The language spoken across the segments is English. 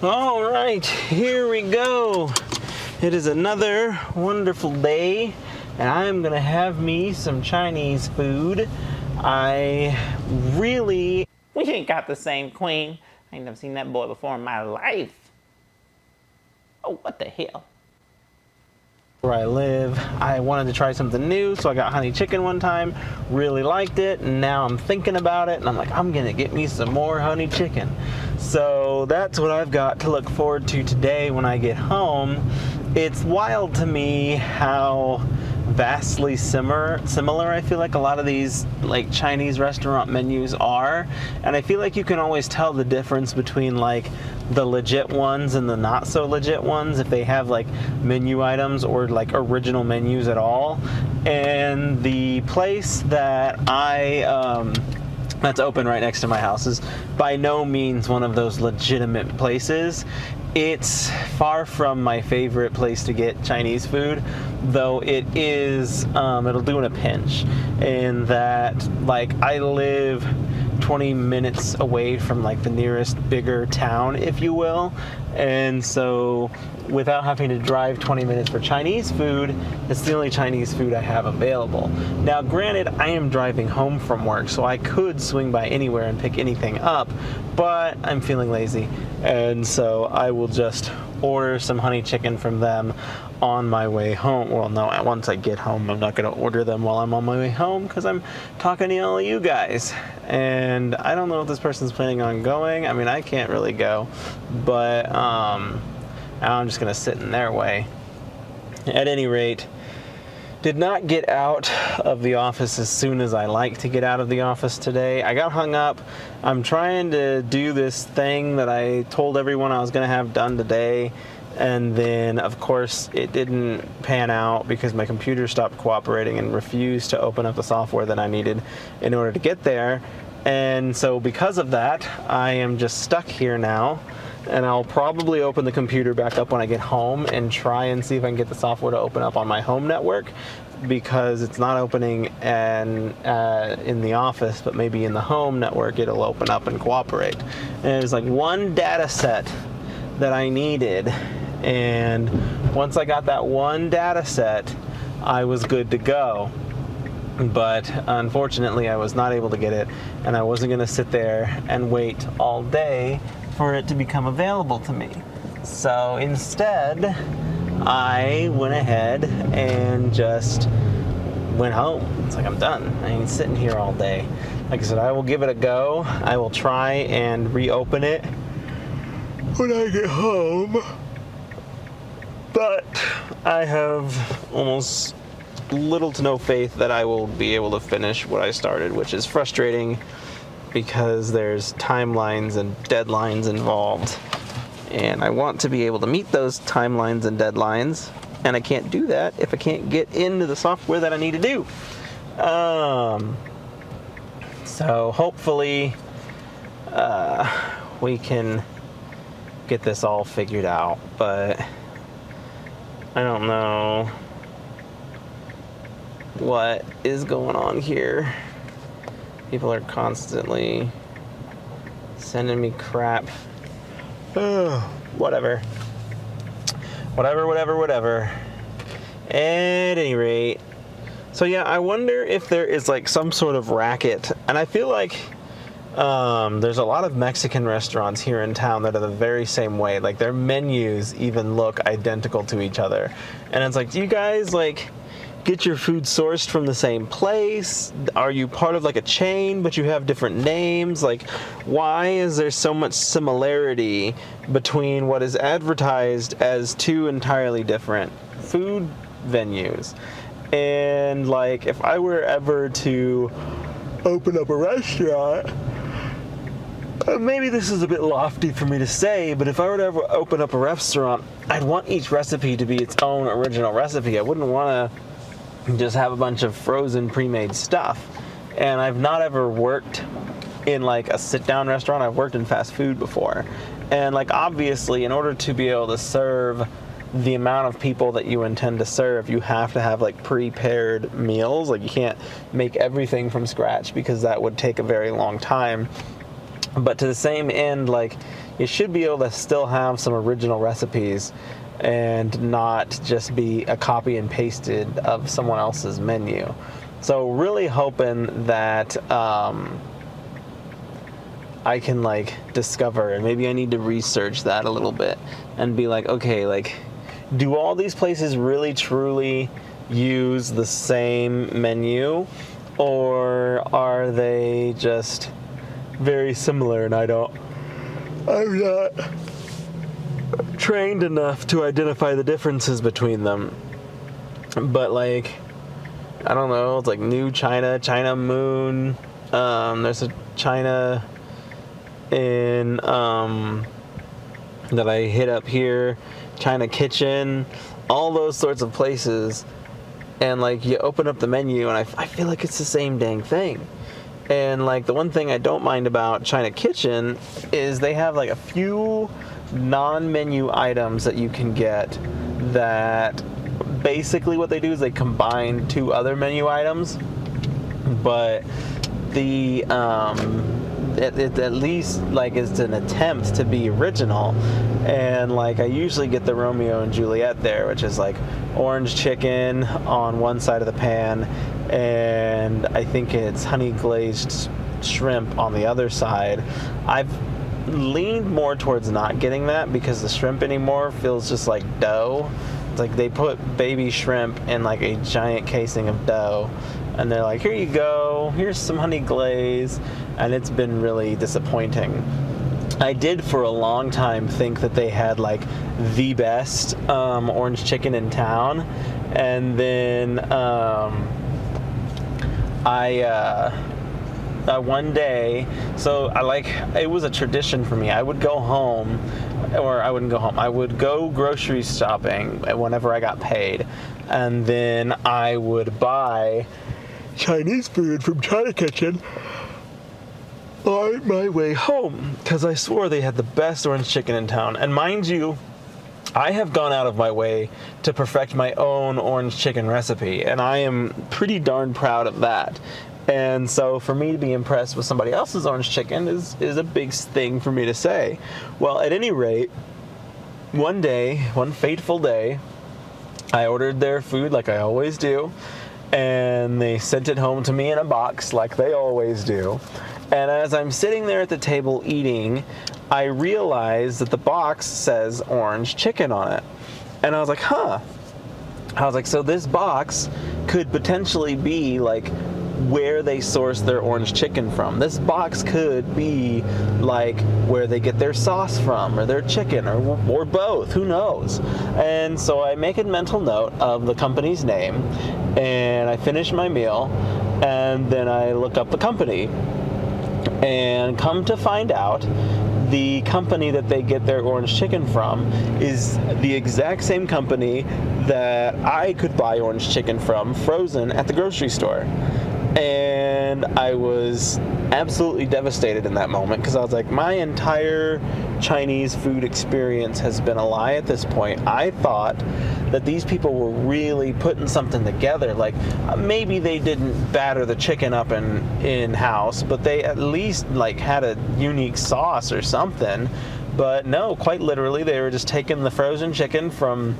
All right, here we go. It is another wonderful day, and I'm gonna have me some Chinese food. We ain't got the same queen. I ain't never seen that boy before in my life. Oh, what the hell? Where I live, I wanted to try something new, so I got honey chicken one time, really liked it, and now I'm thinking about it, and I'm like, I'm gonna get me some more honey chicken. So that's what I've got to look forward to today when I get home. It's wild to me how vastly similar I feel like a lot of these like Chinese restaurant menus are, and I feel like you can always tell the difference between like the legit ones and the not so legit ones if they have like menu items or like original menus at all. And the place that that's open right next to my house is by no means one of those legitimate places. It's far from my favorite place to get Chinese food, though it is, it'll do in a pinch. In that, like, I live 20 minutes away from like the nearest bigger town, if you will, and so without having to drive 20 minutes for Chinese food, it's the only Chinese food I have available. Now granted, I am driving home from work, so I could swing by anywhere and pick anything up, but I'm feeling lazy, and so I will just order some honey chicken from them on my way home. Well, no, once I get home, I'm not going to order them while I'm on my way home because I'm talking to all of you guys. And I don't know if this person's planning on going. I mean, I can't really go, but I'm just going to sit in their way. At any rate, did not get out of the office as soon as I like to get out of the office today. I got hung up. I'm trying to do this thing that I told everyone I was going to have done today. And then, of course, it didn't pan out because my computer stopped cooperating and refused to open up the software that I needed in order to get there. And so because of that, I am just stuck here now. And I'll probably open the computer back up when I get home and try and see if I can get the software to open up on my home network, because it's not opening in the office, but maybe in the home network it'll open up and cooperate. And there's like one data set that I needed, and once I got that one data set, I was good to go. But unfortunately, I was not able to get it, and I wasn't going to sit there and wait all day for it to become available to me. So instead, I went ahead and just went home. It's like, I'm done. I ain't sitting here all day. Like I said, I will give it a go. I will try and reopen it when I get home. But I have almost little to no faith that I will be able to finish what I started, which is frustrating because there's timelines and deadlines involved. And I want to be able to meet those timelines and deadlines, and I can't do that if I can't get into the software that I need to do. So hopefully we can get this all figured out, but I don't know what is going on here. People are constantly sending me crap. Whatever. At any rate, so yeah, I wonder if there is like some sort of racket, and I feel like there's a lot of Mexican restaurants here in town that are the very same way. Like their menus even look identical to each other, and it's like, do you guys like get your food sourced from the same place? Are you part of like a chain but you have different names? Like, why is there so much similarity between what is advertised as two entirely different food venues? And like, if I were ever to open up a restaurant, maybe this is a bit lofty for me to say, but if I were to ever open up a restaurant, I'd want each recipe to be its own original recipe. I wouldn't want to just have a bunch of frozen pre-made stuff. And I've not ever worked in like a sit-down restaurant. I've worked in fast food before, and like obviously in order to be able to serve the amount of people that you intend to serve, you have to have like prepared meals. Like you can't make everything from scratch because that would take a very long time. But to the same end, like you should be able to still have some original recipes and not just be a copy and pasted of someone else's menu. So really hoping that I can like discover, and maybe I need to research that a little bit and be like, okay, like, do all these places really truly use the same menu, or are they just very similar and I'm not trained enough to identify the differences between them? But like, I don't know, it's like New China, China Moon, there's a China in that I hit up here, China Kitchen, all those sorts of places, and like you open up the menu and I feel like it's the same dang thing. And like the one thing I don't mind about China Kitchen is they have like a few non-menu items that you can get that basically what they do is they combine two other menu items, but the it at least like is an attempt to be original. And like I usually get the Romeo and Juliet there, which is like orange chicken on one side of the pan, and I think it's honey glazed shrimp on the other side. I've leaned more towards not getting that because the shrimp anymore feels just like dough. It's like they put baby shrimp in like a giant casing of dough, and they're like, here you go, here's some honey glaze, and it's been really disappointing. I did for a long time think that they had like the best orange chicken in town, and then one day, so it was a tradition for me. I would go home, or I wouldn't go home. I would go grocery shopping whenever I got paid, and then I would buy Chinese food from China Kitchen on my way home, because I swore they had the best orange chicken in town. And mind you, I have gone out of my way to perfect my own orange chicken recipe, and I am pretty darn proud of that. And so for me to be impressed with somebody else's orange chicken is a big thing for me to say. Well, at any rate, one fateful day, I ordered their food like I always do, and they sent it home to me in a box like they always do. And as I'm sitting there at the table eating, I realized that the box says orange chicken on it. And I was like, huh. I was like, so this box could potentially be like where they source their orange chicken from. This box could be like where they get their sauce from, or their chicken, or both, who knows. And so I make a mental note of the company's name, and I finish my meal, and then I look up the company, and come to find out, the company that they get their orange chicken from is the exact same company that I could buy orange chicken from frozen at the grocery store. And I was absolutely devastated in that moment, because I was like, my entire Chinese food experience has been a lie at this point. I thought that these people were really putting something together. Like maybe they didn't batter the chicken up in house, but they at least like had a unique sauce or something. But no, quite literally, they were just taking the frozen chicken from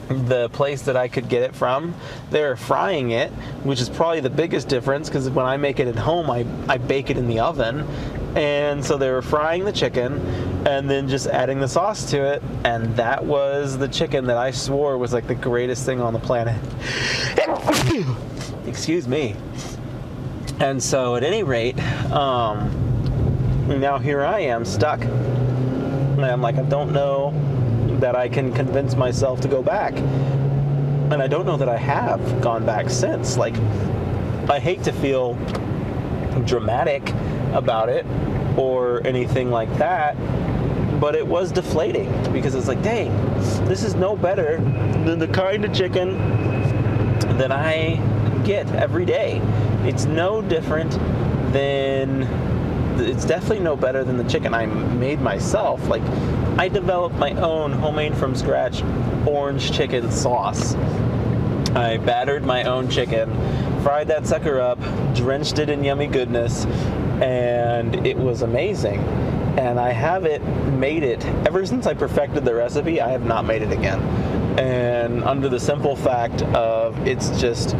the place that I could get it from. They're frying it, which is probably the biggest difference, because when I make it at home, I bake it in the oven. And so they were frying the chicken and then just adding the sauce to it, and that was the chicken that I swore was like the greatest thing on the planet. Excuse me. And so at any rate, now here I am stuck, and I'm like, I don't know that I can convince myself to go back. And I don't know that I have gone back since. Like, I hate to feel dramatic about it or anything like that, but it was deflating, because it's like, dang, this is no better than the kind of chicken that I get every day. It's no different than, it's definitely no better than the chicken I made myself. Like, I developed my own homemade from scratch orange chicken sauce. I battered my own chicken, fried that sucker up, drenched it in yummy goodness, and it was amazing. And I haven't made it ever since I perfected the recipe. I have not made it again, and under the simple fact of it's just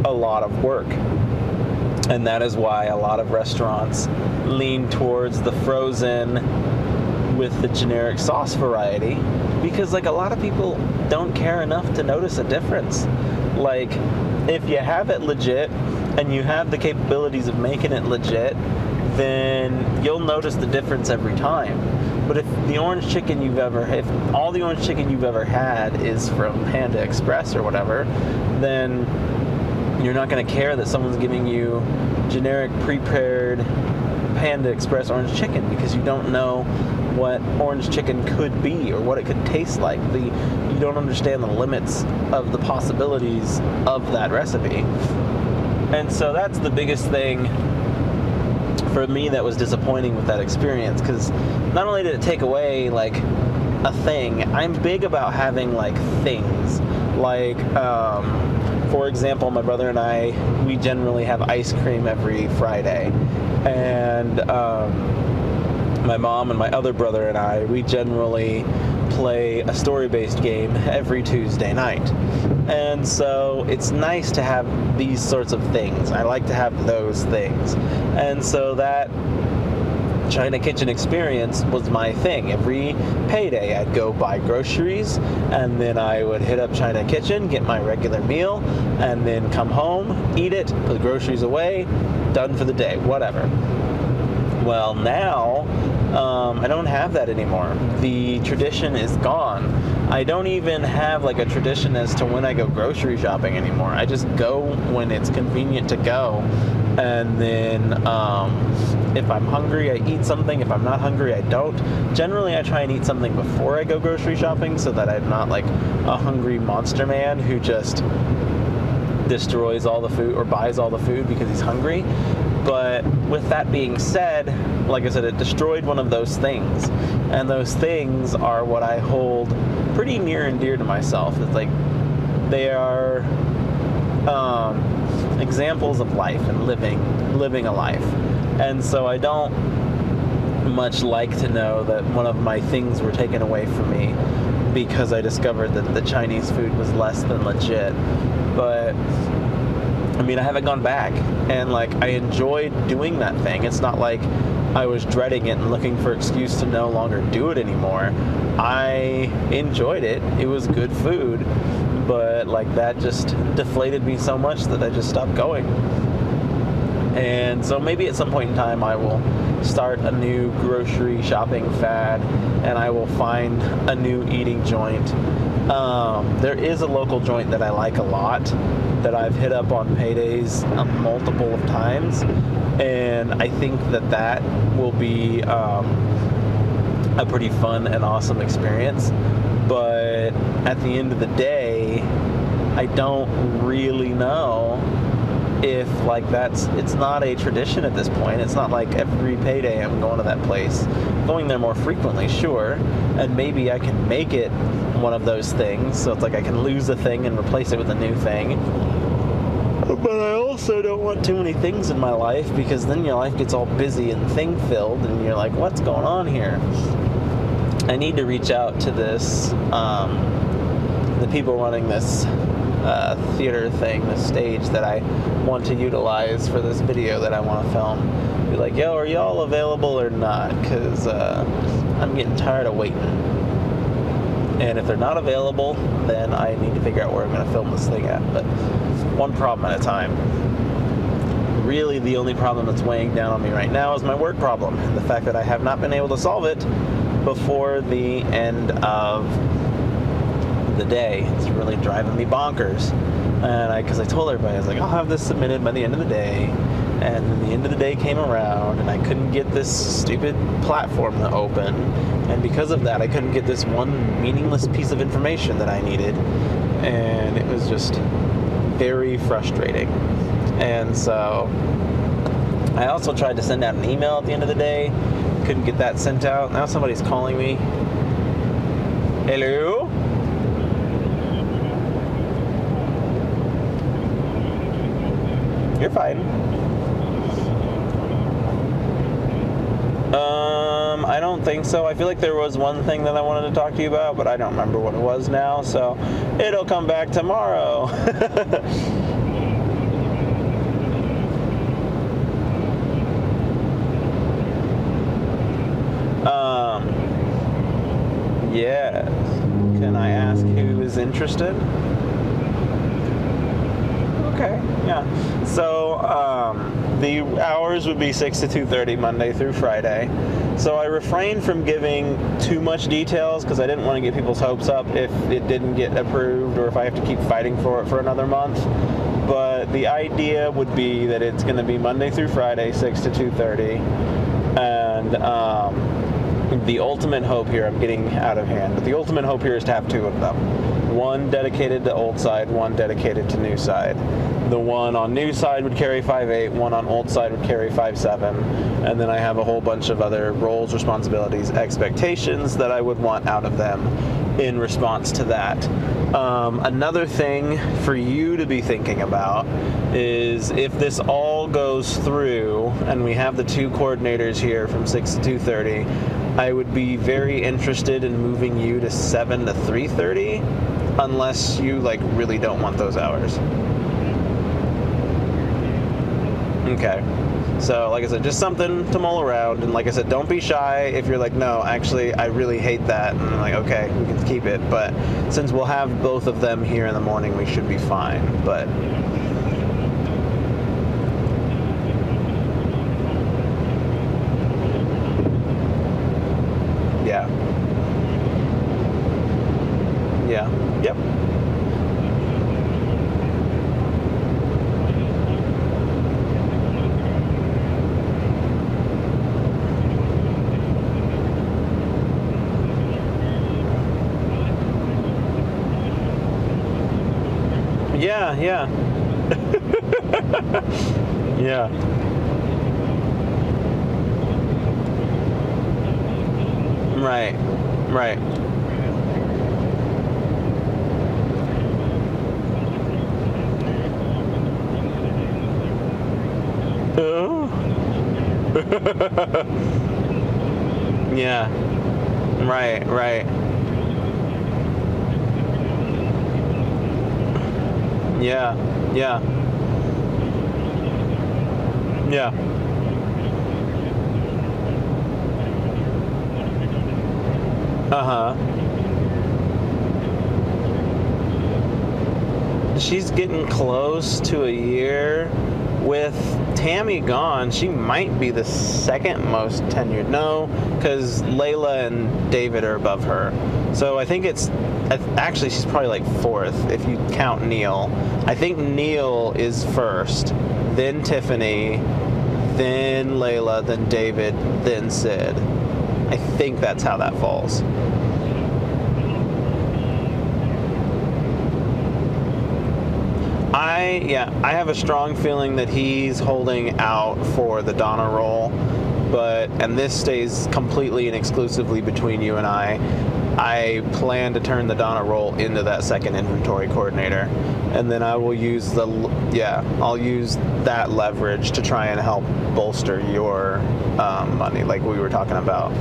a lot of work. And that is why a lot of restaurants lean towards the frozen with the generic sauce variety, because like a lot of people don't care enough to notice a difference. Like, if you have it legit and you have the capabilities of making it legit, then you'll notice the difference every time. But if all the orange chicken you've ever had is from Panda Express or whatever, then you're not going to care that someone's giving you generic prepared Panda Express orange chicken, because you don't know what orange chicken could be or what it could taste like. You don't understand the limits of the possibilities of that recipe. And so that's the biggest thing for me that was disappointing with that experience, because not only did it take away like a thing, I'm big about having like things. Like, for example, my brother and I, we generally have ice cream every Friday. And my mom and my other brother and I, we generally play a story-based game every Tuesday night. And so it's nice to have these sorts of things. I like to have those things. And so that China Kitchen experience was my thing. Every payday, I'd go buy groceries, and then I would hit up China Kitchen, get my regular meal, and then come home, eat it, put the groceries away, done for the day, whatever. Well, now, I don't have that anymore. The tradition is gone. I don't even have like a tradition as to when I go grocery shopping anymore. I just go when it's convenient to go. And then if I'm hungry, I eat something. If I'm not hungry, I don't. Generally, I try and eat something before I go grocery shopping so that I'm not like a hungry monster man who just destroys all the food or buys all the food because he's hungry. But with that being said, like I said, it destroyed one of those things. And those things are what I hold pretty near and dear to myself. It's like they are examples of life and living a life. And so I don't much like to know that one of my things were taken away from me because I discovered that the Chinese food was less than legit. But I mean, I haven't gone back, and like I enjoyed doing that thing. It's not like I was dreading it and looking for an excuse to no longer do it anymore. I enjoyed it. It was good food, but like that just deflated me so much that I just stopped going. And so maybe at some point in time I will start a new grocery shopping fad, and I will find a new eating joint. There is a local joint that I like a lot that I've hit up on paydays multiple of times, and I think that will be a pretty fun and awesome experience. But at the end of the day, I don't really know if like it's not a tradition at this point. It's not like every payday I'm going to that place. Going there more frequently, sure, and maybe I can make it one of those things, so it's like I can lose a thing and replace it with a new thing. But I also don't want too many things in my life, because then your life gets all busy and thing filled and you're like, what's going on here? I need to reach out to this the people running this theater thing, this stage that I want to utilize for this video that I want to film. Be like, yo, are y'all available or not? Because I'm getting tired of waiting. And if they're not available, then I need to figure out where I'm going to film this thing at. But one problem at a time. Really, the only problem that's weighing down on me right now is my work problem. And the fact that I have not been able to solve it before the end of the day. It's really driving me bonkers. And because I told everybody, I was like, I'll have this submitted by the end of the day. And then the end of the day came around, and I couldn't get this stupid platform to open. And because of that, I couldn't get this one meaningless piece of information that I needed. And it was just very frustrating. And so I also tried to send out an email at the end of the day. Couldn't get that sent out. Now somebody's calling me. Hello? You're fine. I don't think so. I feel like there was one thing that I wanted to talk to you about, but I don't remember what it was now, so it'll come back tomorrow. Yes. Can I ask who is interested? Okay, yeah. So, the hours would be 6 to 2:30 Monday through Friday. So I refrained from giving too much details because I didn't want to get people's hopes up if it didn't get approved or if I have to keep fighting for it for another month. But the idea would be that it's going to be Monday through Friday, 6 to 2:30. And the ultimate hope here, I'm getting out of hand, but the ultimate hope here is to have two of them. One dedicated to old side, one dedicated to new side. The one on new side would carry 5/8, one on old side would carry 5/7, and then I have a whole bunch of other roles, responsibilities, expectations that I would want out of them in response to that. Another thing for you to be thinking about is if this all goes through and we have the two coordinators here from 6 to 2:30, I would be very interested in moving you to 7 to 3:30 unless you like really don't want those hours. Okay. So, like I said, just something to mull around. And like I said, don't be shy if you're like, no, actually, I really hate that. And I'm like, okay, we can keep it. But since we'll have both of them here in the morning, we should be fine. But yeah. Yeah. Yep. Yeah, yeah. Yeah. Right. Right. Oh. Yeah. Right, right. Yeah, yeah. Yeah. Uh-huh. She's getting close to a year. With Tammy gone, she might be the second most tenured. No, because Layla and David are above her. So I think it's... Actually, she's probably like fourth if you count Neil. I think Neil is first, then Tiffany, then Layla, then David, then Sid. I think that's how that falls. I have a strong feeling that he's holding out for the Donna role, and this stays completely and exclusively between you and I plan to turn the Donna role into that second inventory coordinator, and then I will use I'll use that leverage to try and help bolster your money, like we were talking about.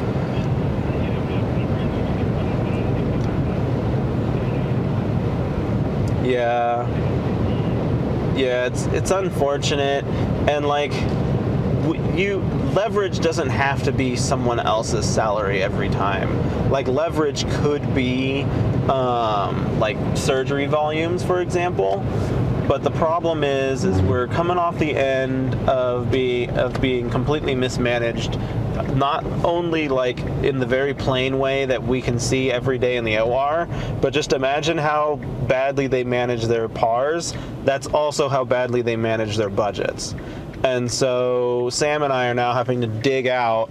Yeah, it's unfortunate, and like leverage doesn't have to be someone else's salary every time. Like leverage could be like surgery volumes, for example. But the problem is we're coming off the end of being completely mismanaged, not only like in the very plain way that we can see every day in the OR, but just imagine how badly they manage their PARs. That's also how badly they manage their budgets. And so Sam and I are now having to dig out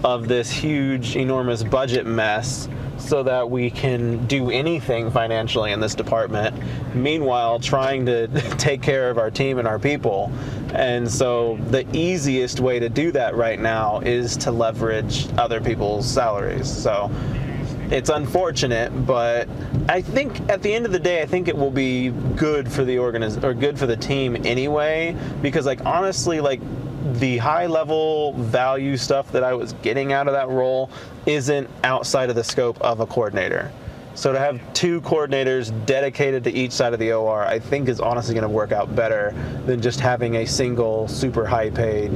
of this huge, enormous budget mess so that we can do anything financially in this department, meanwhile trying to take care of our team and our people. And so the easiest way to do that right now is to leverage other people's salaries. So it's unfortunate, but I think at the end of the day, I think it will be good for the good for the team anyway, because like honestly, like the high level value stuff that I was getting out of that role isn't outside of the scope of a coordinator. So to have 2 coordinators dedicated to each side of the OR, I think is honestly going to work out better than just having a single super high paid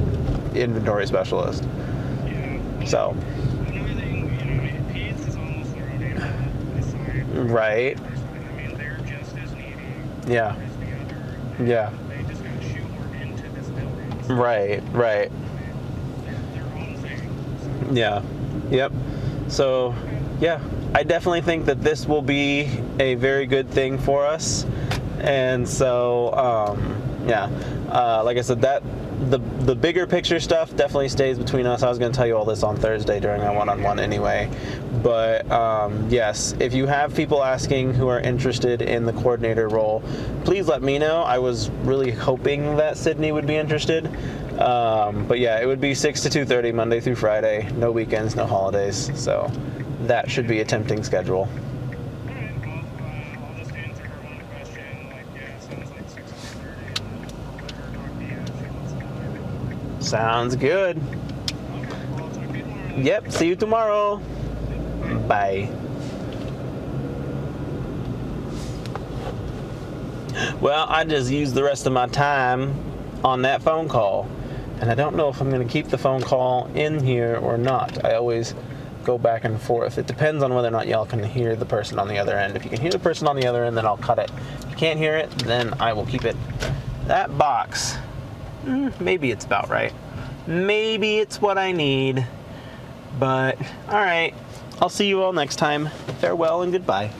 inventory specialist. Yeah. So. Another thing, PEDS is almost their own animal aside. Right. I mean, they're just as needy Yeah. as the other. Yeah. They just got shoehorned into this building. So Right. Right. they're their own thing. So. Yeah. Yep. So, yeah, I definitely think that this will be a very good thing for us. And so, yeah, like I said, that the bigger picture stuff definitely stays between us. I was going to tell you all this on Thursday during our one-on-one anyway. But yes, if you have people asking who are interested in the coordinator role, please let me know. I was really hoping that Sydney would be interested. But yeah, it would be 6 to 2:30 Monday through Friday. No weekends, no holidays. So that should be a tempting schedule. Alright, well, I'll just answer her one question. Like, yeah, sounds like 6 to 2:30, and then I'll let her talk to you if she wants to. Sounds good. Okay, well, I'll talk to you tomorrow. Yep, see you tomorrow. Bye. Well, I just used the rest of my time on that phone call, and I don't know if I'm going to keep the phone call in here or not. I always go back and forth. It depends on whether or not y'all can hear the person on the other end. If you can hear the person on the other end, then I'll cut it. If you can't hear it, then I will keep it. That box, maybe it's about right. Maybe it's what I need. But, all right. I'll see you all next time. Farewell and goodbye.